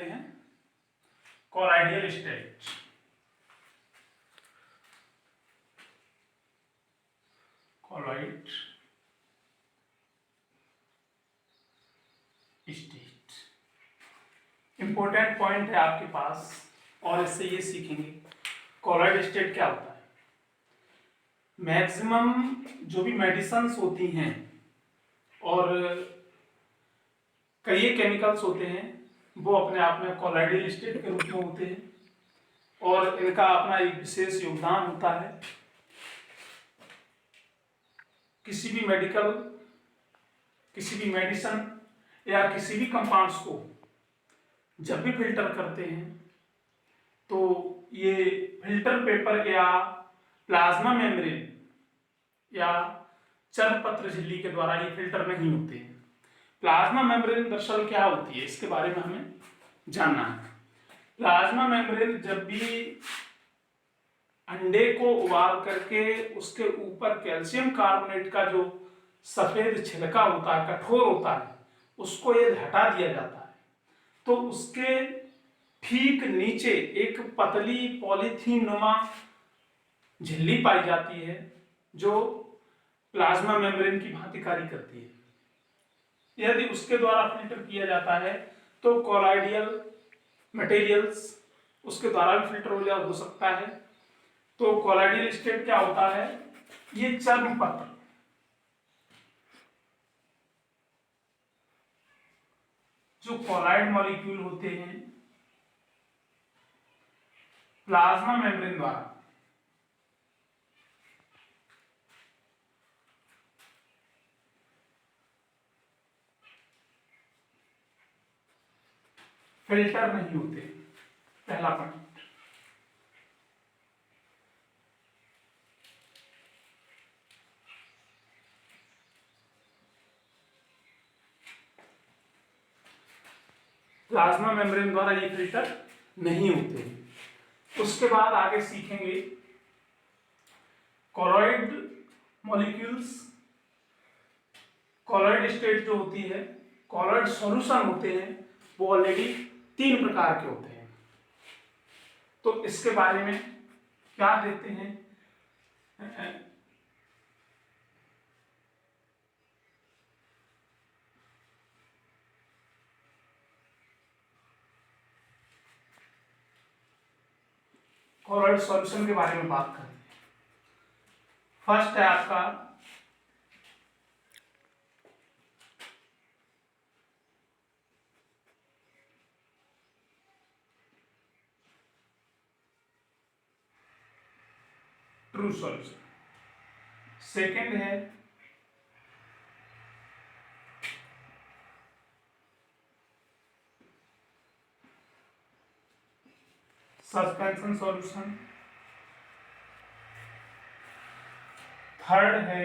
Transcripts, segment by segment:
हैं colloidal state. Colloid state important point है आपके पास, और इससे ये सीखेंगे कॉलॉइड स्टेट क्या होता है। मैक्सिमम जो भी मेडिसिन्स होती हैं और कई केमिकल्स होते हैं वो अपने आप में कॉलॉइडल स्टेट के रूप में होते हैं, और इनका अपना एक विशेष योगदान होता है। किसी भी मेडिसिन या किसी भी कंपाउंड्स को जब भी फिल्टर करते हैं तो ये फिल्टर पेपर या प्लाज्मा मेम्ब्रेन या चर्मपत्र झिल्ली के द्वारा ये फिल्टर नहीं होते हैं। प्लाज्मा मेम्ब्रेन दरअसल क्या होती है, इसके बारे में हमें जानना है। प्लाज्मा मेम्ब्रेन जब भी अंडे को उबाल करके उसके ऊपर कैल्शियम कार्बोनेट का जो सफेद छिलका होता है, कठोर होता है, उसको यदि हटा दिया जाता है तो उसके ठीक नीचे एक पतली पॉलीथीन नुमा झिल्ली पाई जाती है जो प्लाज्मा मेम्ब्रेन की भांति कार्य करती है। यदि उसके द्वारा फिल्टर किया जाता है तो कॉलॉइडल मटेरियल्स उसके द्वारा भी फिल्टर हो सकता है। तो कॉलॉइडल स्टेट क्या होता है, ये चर्मपत्र जो कॉलॉइड मॉलिक्यूल होते हैं प्लाज्मा मेम्ब्रेन द्वारा फिल्टर नहीं होते। पहला पॉइंट। प्लाज्मा मेम्ब्रेन द्वारा ये फिल्टर नहीं होते। उसके बाद आगे सीखेंगे कॉलॉइड मॉलिक्यूल्स। कॉलॉइड स्टेट जो होती है, कॉलॉइड सॉल्यूशन होते हैं वो ऑलरेडी 3 प्रकार के होते हैं। तो इसके बारे में क्या देखते हैं, कॉलॉइड सॉल्यूशन के बारे में बात करते हैं। फर्स्ट है आपका ट्रू सॉल्यूशन, सेकेंड है सस्पेंशन सॉल्यूशन, थर्ड है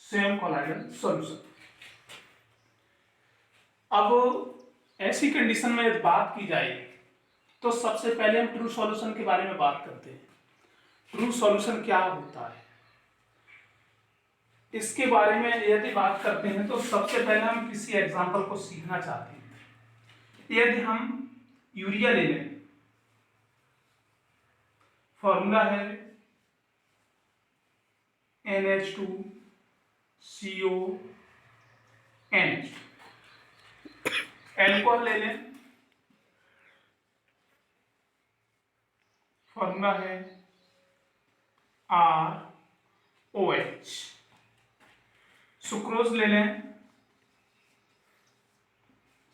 सेम कॉलॉइडल सॉल्यूशन। अब ऐसी कंडीशन में यदि बात की जाए तो सबसे पहले हम ट्रू सॉल्यूशन के बारे में बात करते हैं। ट्रू सॉल्यूशन क्या होता है, इसके बारे में यदि बात करते हैं तो सबसे पहले हम किसी एग्जांपल को सीखना चाहते हैं। यदि हम यूरिया ले लें, फॉर्मूला है NH2CO NH। एल्कोहल ले लें, फॉर्मूला है ROH। सुक्रोज ले लें,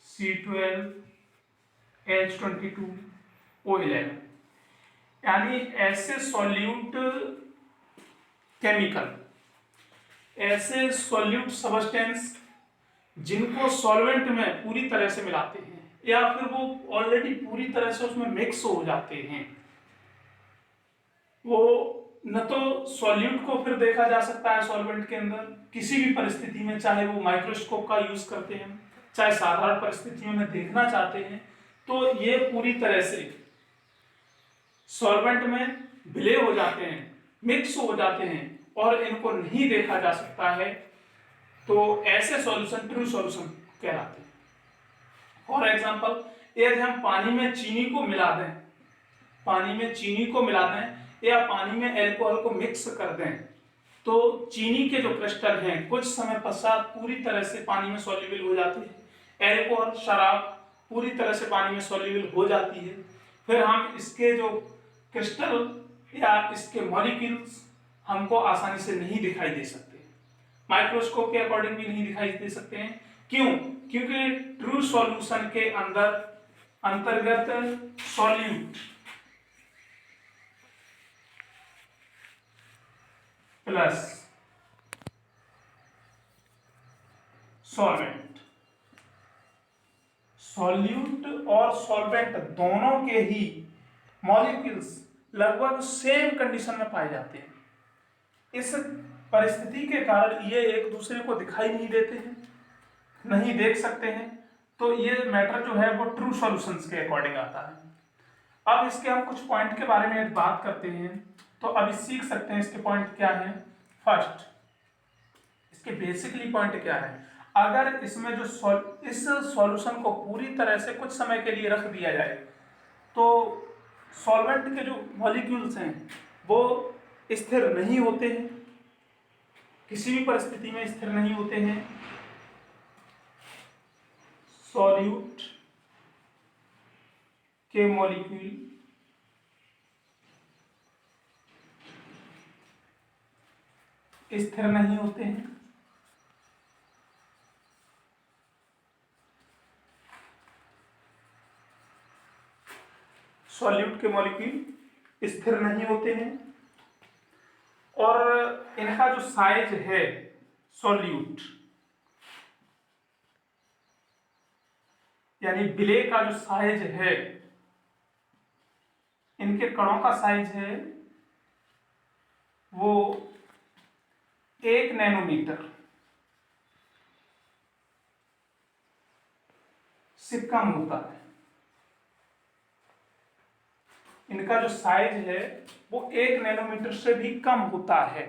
C12H22O11। यानी ऐसे सॉल्यूट केमिकल, ऐसे सॉल्यूट सब्सटेंस जिनको सॉल्वेंट में पूरी तरह से मिलाते हैं या फिर वो ऑलरेडी पूरी तरह से उसमें मिक्स हो जाते हैं, वो न तो सॉल्यूट को फिर देखा जा सकता है सॉल्वेंट के अंदर किसी भी परिस्थिति में, चाहे वो माइक्रोस्कोप का यूज करते हैं चाहे साधारण परिस्थितियों में देखना चाहते हैं, तो ये पूरी तरह से सॉल्वेंट में विलय हो जाते हैं, मिक्स हो जाते हैं और इनको नहीं देखा जा सकता है, तो ऐसे सॉल्यूशन ट्रू सॉल्यूशन कहलाते हैं। फॉर एग्जांपल, यदि हम पानी में चीनी को मिला दें, पानी में चीनी को मिला दें या पानी में एल्कोहल को मिक्स कर दें, तो चीनी के जो क्रिस्टल हैं कुछ समय पश्चात पूरी तरह से पानी में सॉल्युबल हो जाती है। एल्कोहल, शराब पूरी तरह से पानी में सॉल्युबल हो जाती है। फिर हम इसके जो क्रिस्टल या इसके मॉलिक्यूल्स हमको आसानी से नहीं दिखाई दे सकते, माइक्रोस्कोप के अकॉर्डिंग भी नहीं दिखाई दे सकते हैं। क्यों? क्योंकि ट्रू सॉल्यूशन के अंदर अंतर्गत सॉल्यूट प्लस सॉल्वेंट, सॉल्यूट और सॉल्वेंट दोनों के ही मॉलिक्यूल्स लगभग सेम कंडीशन में पाए जाते हैं। इस परिस्थिति के कारण ये एक दूसरे को दिखाई नहीं देते हैं, नहीं देख सकते हैं, तो ये मैटर जो है वो ट्रू सॉल्यूशंस के अकॉर्डिंग आता है। अब इसके हम कुछ पॉइंट के बारे में बात करते हैं, तो अभी सीख सकते हैं इसके पॉइंट क्या है। फर्स्ट, इसके बेसिकली पॉइंट क्या है। अगर इसमें जो इस सॉल्यूशन को पूरी तरह से कुछ समय के लिए रख दिया जाए, तो सॉल्वेंट के जो मॉलिक्यूल्स हैं वो स्थिर नहीं होते हैं, किसी भी परिस्थिति में स्थिर नहीं होते हैं। सॉल्यूट के मॉलिक्यूल स्थिर नहीं होते हैं। सॉल्यूट के मॉलिक्यूल स्थिर नहीं होते हैं और इनका जो साइज है, सॉल्यूट यानी विलेय का जो साइज है, इनके कणों का साइज है वो 1 नैनोमीटर से कम होता है। इनका जो साइज है वो 1 नैनोमीटर से भी कम होता है।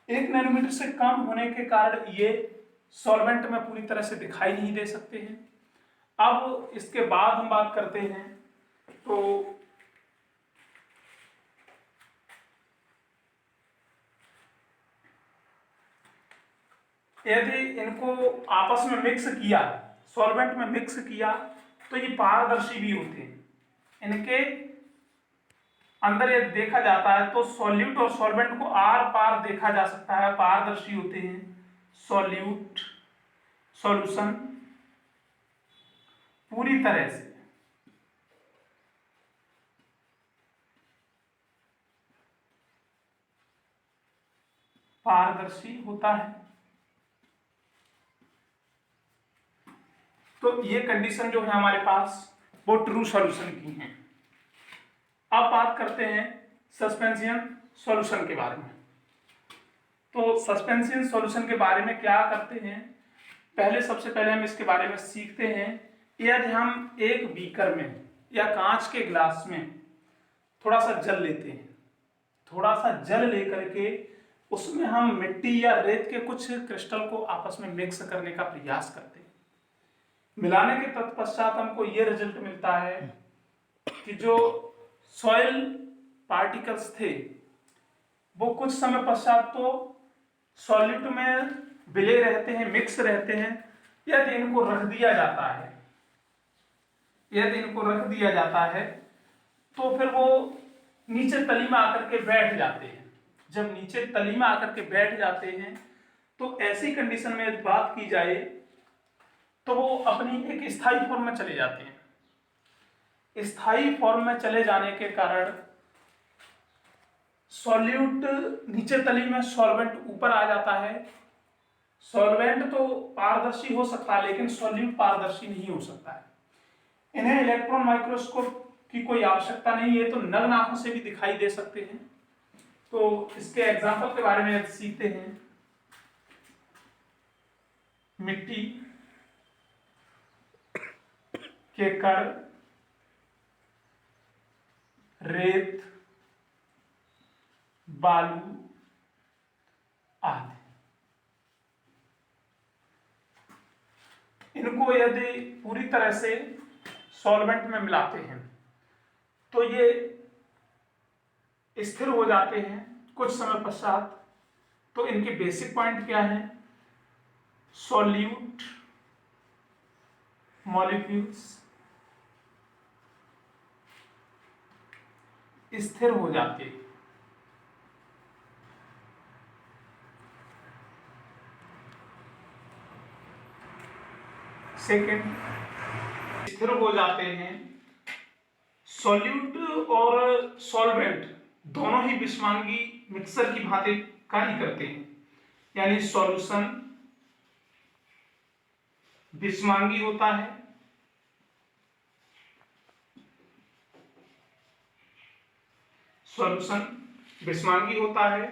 1 नैनोमीटर से कम होने के कारण ये सॉल्वेंट में पूरी तरह से दिखाई नहीं दे सकते हैं। अब इसके बाद हम बात करते हैं, तो यदि इनको आपस में मिक्स किया, सॉल्वेंट में मिक्स किया, तो ये पारदर्शी भी होते हैं। इनके अंदर यदि देखा जाता है तो सॉल्यूट और सॉल्वेंट को आर पार देखा जा सकता है, पारदर्शी होते हैं। सॉल्यूट सॉल्यूशन पूरी तरह से पारदर्शी होता है। तो ये कंडीशन जो है हमारे पास वो ट्रू सॉल्यूशन की है। अब बात करते हैं सस्पेंशन सॉल्यूशन के बारे में। तो सस्पेंशन सॉल्यूशन के बारे में क्या करते हैं, पहले सबसे पहले हम इसके बारे में सीखते हैं। यदि हम एक बीकर में या कांच के गिलास में थोड़ा सा जल लेते हैं, थोड़ा सा जल लेकर के उसमें हम मिट्टी या रेत के कुछ क्रिस्टल को आपस में मिक्स करने का प्रयास करते हैं। मिलाने के तत्पश्चात हमको ये रिजल्ट मिलता है कि जो सॉइल पार्टिकल्स थे वो कुछ समय पश्चात तो सॉल्यूट में विलय रहते हैं, मिक्स रहते हैं। यदि इनको रख दिया जाता है, यदि इनको रख दिया जाता है तो फिर वो नीचे तली में आकर के बैठ जाते हैं। जब नीचे तली में आकर के बैठ जाते हैं तो ऐसी कंडीशन में यदि बात की जाए तो वो अपनी एक स्थायी फॉर्म में चले जाते हैं। स्थायी फॉर्म में चले जाने के कारण सॉल्यूट नीचे तली में, सॉल्वेंट ऊपर आ जाता है। सॉल्वेंट तो पारदर्शी हो सकता है लेकिन सॉल्यूट पारदर्शी नहीं हो सकता है। इन्हें इलेक्ट्रॉन माइक्रोस्कोप की कोई आवश्यकता नहीं है, तो नग्न आंखों से भी दिखाई दे सकते हैं। तो इसके एग्जाम्पल के बारे में सीखते हैं। मिट्टी के कण, रेत, बालू आदि। इनको यदि पूरी तरह से सॉल्वेंट में मिलाते हैं तो ये स्थिर हो जाते हैं कुछ समय पश्चात। तो इनके बेसिक पॉइंट क्या है? सॉल्यूट मॉलिक्यूल्स स्थिर हो जाते हैं। सेकेंड, स्थिर हो जाते हैं। सॉल्यूट और सॉल्वेंट दोनों ही विषमांगी मिक्सर की भांति कार्य करते हैं, यानी सॉल्यूशन विषमांगी होता है, सॉल्यूशन विषमांगी होता है।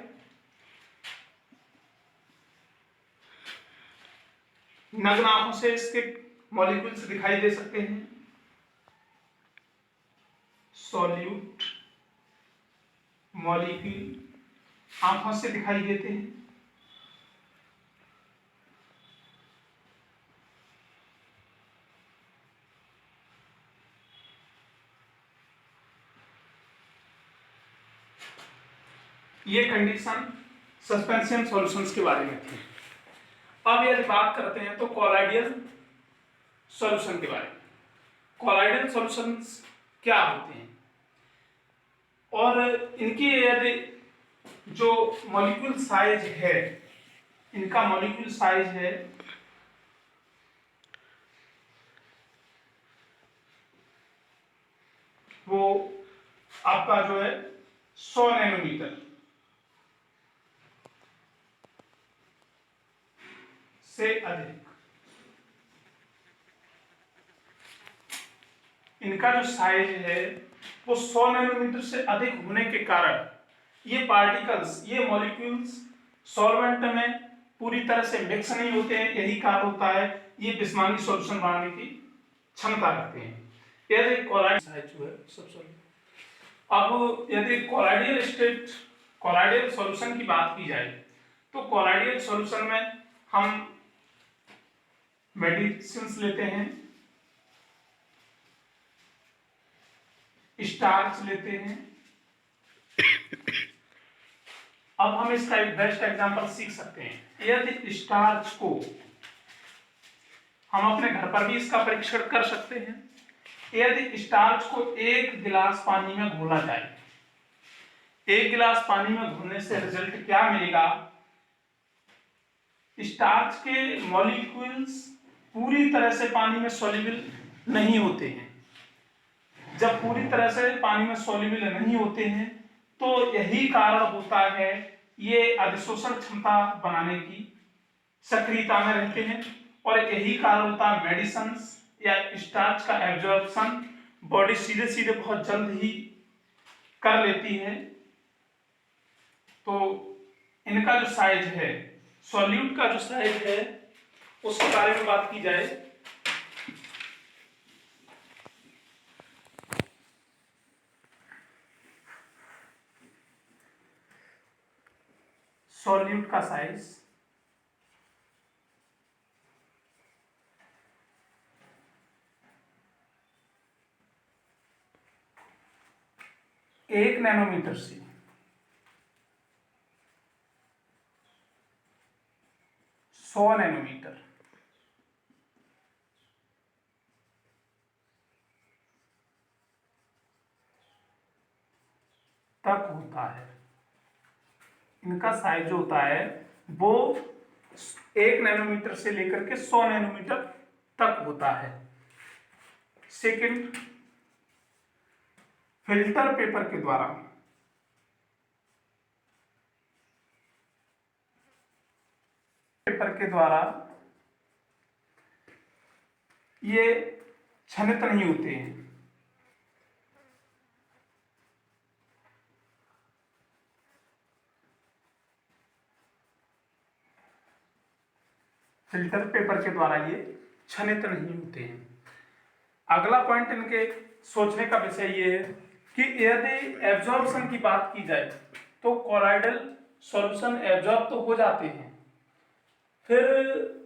नग्न आंखों से इसके मॉलिक्यूल्स दिखाई दे सकते हैं। सॉल्यूट मॉलिक्यूल आंखों से दिखाई देते हैं। ये कंडीशन सस्पेंशन सॉल्यूशंस के बारे में थी। अब यदि बात करते हैं तो कॉलाइडियल सॉल्यूशन के बारे में। कॉलाइडियल सॉल्यूशंस क्या होते हैं और इनकी यदि जो मॉलिक्यूल साइज है, इनका मॉलिक्यूल साइज है वो आपका जो है 100 नैनोमीटर से अधिक। इनका जो साइज है वो 100 नैनोमीटर से अधिक होने के कारण ये पार्टिकल्स, ये मॉलिक्यूल्स सॉल्वेंट में पूरी तरह से मिक्स नहीं होते हैं। यही कारण होता है ये विषमांगी सॉल्यूशन बनाने की क्षमता रखते हैं। यदि कोलाइड साइज जो है सब सॉल्यूशन। अब यदि कोलाइडियल सॉल्यूशन की बात की जाए तो कोलाइडियल सॉल्यूशन में हम मेडिसिन्स लेते हैं, स्टार्च लेते हैं। अब हम इसका एक बेस्ट एग्जांपल सीख सकते हैं। यदि स्टार्च को हम अपने घर पर भी इसका परीक्षण कर सकते हैं। यदि स्टार्च को 1 गिलास पानी में घोला जाए, 1 गिलास पानी में घोलने से रिजल्ट क्या मिलेगा? स्टार्च के मॉलिक्यूल्स पूरी तरह से पानी में सॉल्युबल नहीं होते हैं। जब पूरी तरह से पानी में सॉल्युबल नहीं होते हैं तो यही कारण होता है ये अधिशोषण क्षमता बनाने की सक्रियता में रहते हैं और यही कारण होता है मेडिसिन्स या स्टार्च का एब्जॉर्प्शन बॉडी सीधे सीधे बहुत जल्द ही कर लेती है। तो इनका जो साइज है, सॉल्यूट का जो साइज है उसके बारे में बात की जाए सॉल्यूट का साइज 1 नैनोमीटर से 100 नैनोमीटर तक होता है। इनका साइज जो होता है वो 1 नैनोमीटर से लेकर के 100 नैनोमीटर तक होता है। सेकंड, फिल्टर पेपर के द्वारा ये क्षनित नहीं होते हैं। फिल्टर पेपर के द्वारा ये क्षनित नहीं होते हैं। अगला पॉइंट इनके सोचने का विषय ये है कि यदि एब्जॉर्प्शन की बात की जाए तो कोलॉइडल सॉल्यूशन एब्जॉर्ब तो हो जाते हैं, फिर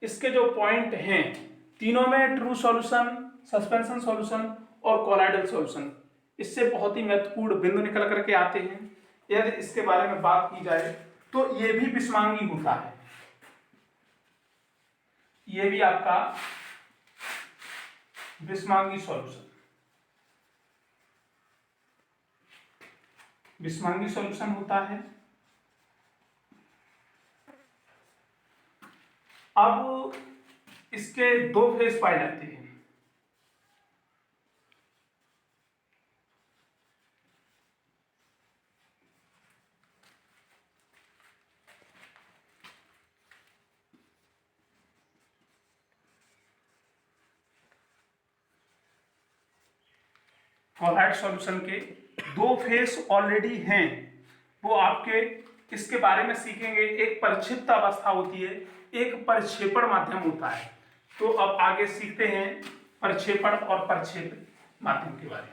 इसके जो पॉइंट हैं तीनों में ट्रू सॉल्यूशन, सस्पेंशन सॉल्यूशन और कोलॉइडल सॉल्यूशन, इससे बहुत ही महत्वपूर्ण बिंदु निकल करके आते हैं। यदि इसके बारे में बात की जाए तो ये भी विषमांगी होता है, ये भी आपका विषमांगी सॉल्यूशन, विषमांगी सॉल्यूशन होता है। अब इसके दो फेज पाए जाते हैं। कोलॉइड सॉल्यूशन के दो फेस ऑलरेडी हैं, वो आपके इसके बारे में सीखेंगे। एक परिक्षिप्त अवस्था होती है, एक परिक्षेपण माध्यम होता है। तो अब आगे सीखते हैं परिक्षेपण और परिक्षेपित माध्यम के बारे में।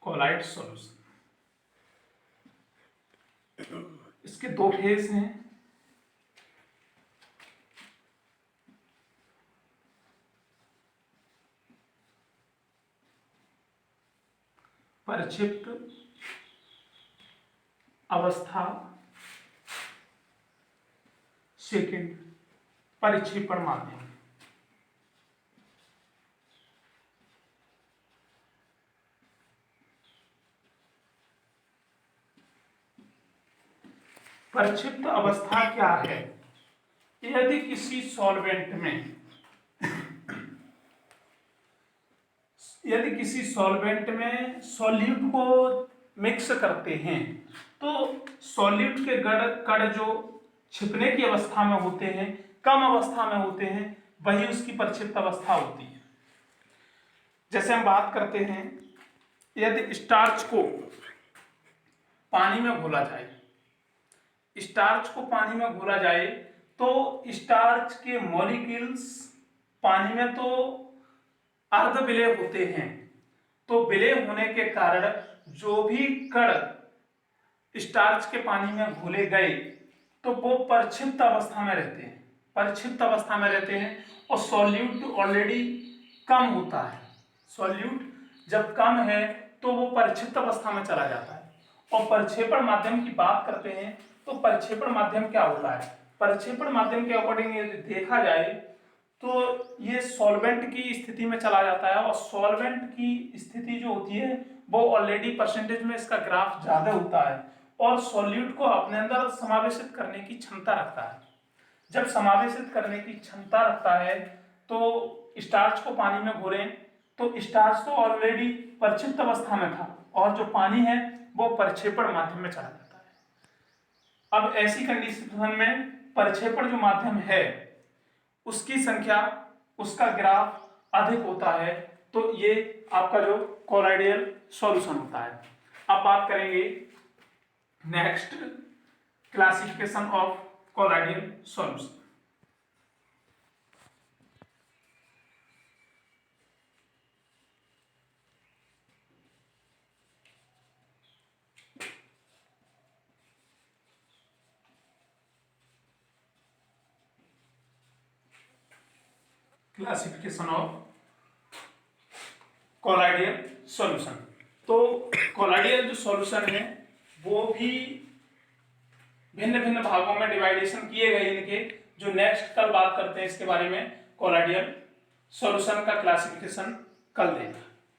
कोलॉइड सॉल्यूशन, इसके दो फेज हैं। परिक्षिप्त अवस्था, सेकंड परिक्षेपण माध्यम। परिक्षिप्त अवस्था क्या है? यदि किसी सॉल्वेंट में सॉल्यूट को मिक्स करते हैं तो सॉल्यूट के कण जो छिपने की अवस्था में होते हैं, कम अवस्था में होते हैं, वही उसकी परिक्षिप्त अवस्था होती है। जैसे हम बात करते हैं, यदि स्टार्च को पानी में घोला जाए, तो स्टार्च के मॉलिक्यूल्स पानी में तो अर्ध विलय होते हैं, तो विलय होने के कारण जो भी कण स्टार्च के पानी में घोले गए तो वो परिक्षिप्त अवस्था में रहते हैं, और सॉल्यूट ऑलरेडी कम होता है। सॉल्यूट जब कम है तो वो परिक्षिप्त अवस्था में चला जाता है। और परिक्षेपण माध्यम की बात करते हैं तो परिक्षेपण माध्यम क्या होता है? परिक्षेपण माध्यम के अकॉर्डिंग यदि देखा जाए तो ये सॉल्वेंट की स्थिति में चला जाता है, और सॉल्वेंट की स्थिति जो होती है वो ऑलरेडी परसेंटेज में इसका ग्राफ ज्यादा होता है, और सॉल्यूट को अपने अंदर समावेशित करने की क्षमता रखता है। जब समावेशित करने की क्षमता रखता है तो स्टार्च को पानी में घोलें तो स्टार्च तो ऑलरेडी परिक्षिप्त अवस्था में था, और जो पानी है वो परिक्षेपण माध्यम में चला जाता है। अब ऐसी कंडीशन में परिक्षेपण जो माध्यम है उसकी संख्या, उसका ग्राफ अधिक होता है, तो ये आपका जो कोलॉइडल सॉल्यूशन होता है। अब बात करेंगे next classification of colloidal solution. Classification of colloidal solution. तो कोलॉइडल जो सॉल्यूशन है वो भी भिन्न भिन्न भागों में डिवाइडेशन किए गए इनके, जो नेक्स्ट कल बात करते हैं इसके बारे में। कोलॉइडल सॉल्यूशन का क्लासिफिकेशन कल देगा।